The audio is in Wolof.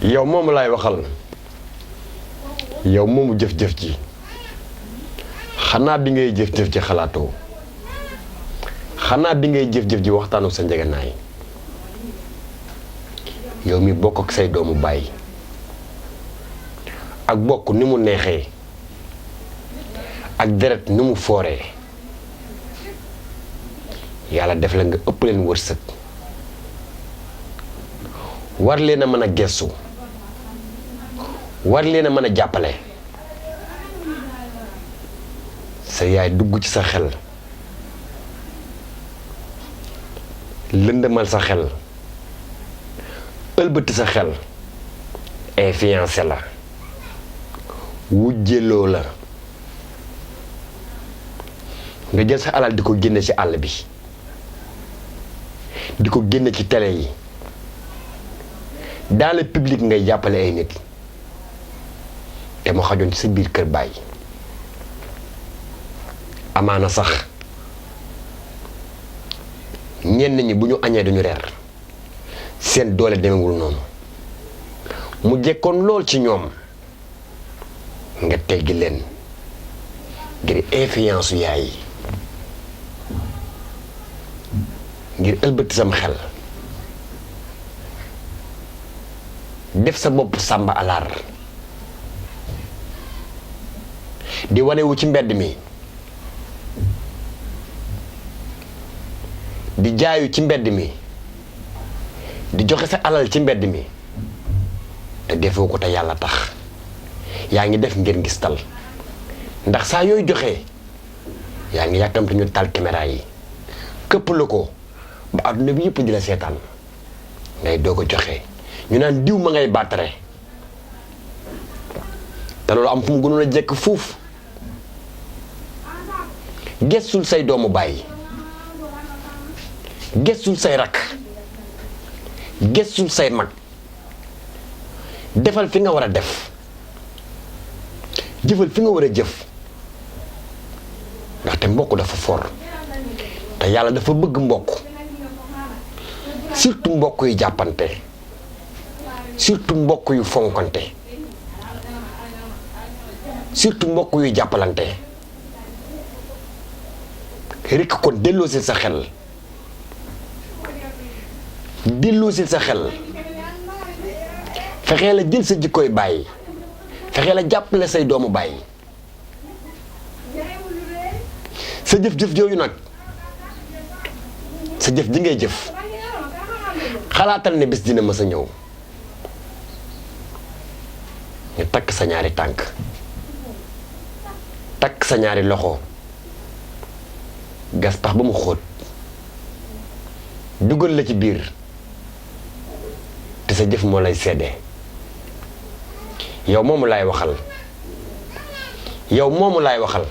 yow moomu laay waxal yow moomu jëf-jëf ji xanaa bi ngay jëf-jëf ji xalaatoo xanaa bi ngay jëf-jëf ji waxtaanu sa njëganaay yow mi bokk ak say doomu baay ak bokk ni mu neexee ak deret ni mu fooree yàlla def la nga ëpp leen wërsëg war leen a mën a gestu war leen a mën a jàppale sa yaay dugg ci sa xel lëndëmal sa xel ëlbëti sa xel influencé la wujjeloo la nga jël sa alal di ko génne ci àll bi di ko génne ci télé yi dans le public ngay jàppale ay nit te mu xajoon ci sa biir kër baay amaana sax ñenn ñi bu ñu añee duñu reer seen doole demewul noonu mu jekkoon lool ci ñoom nga teggi leen ngir influence yaay yi ngir ëlbati sam xel def sa bopp sàmba alaar di wanewu ci mbedd mi di jaayu ci mbedd mi di joxe sa alal ci mbedd mi te defoo ko te yàlla tax yaa ngi def ngir ngistal ndax saa yooy joxe yaa ngi yàkkamte ñu tal caméra yi këpp la ko ba àdduna bi yëpp di la seetaan ngay doog a joxe ñu naan diw ma ngay baatare te loolu am fu mu gënoon a jekk fuuf gestul say doomu baay gestul say rakk gestul say mag defal fi nga war a def jëfal fi nga war a jëf ndaxte mbokk dafa for te yàlla dafa bëgg mbokk surtout mbokk yu jàppante surtout mbokk yu fonkante surtout mbokk yu jàppalante rekk kon delloosil sa xel delloosil sa xel fexee la jël sa jikkooy bàyyi fexee la jàppale say doomu bàyyi sa jëf-jëf jooju nag sa jëf ji ngay jëf xalaatal ne bés dina mës a ñëw ñu takk sa ñaari tànk takk sa ñaari loxo gas pax ba mu xóot dugal la ci biir te sa jëf moo lay seede yow moomu laay waxal yow moomu laay waxal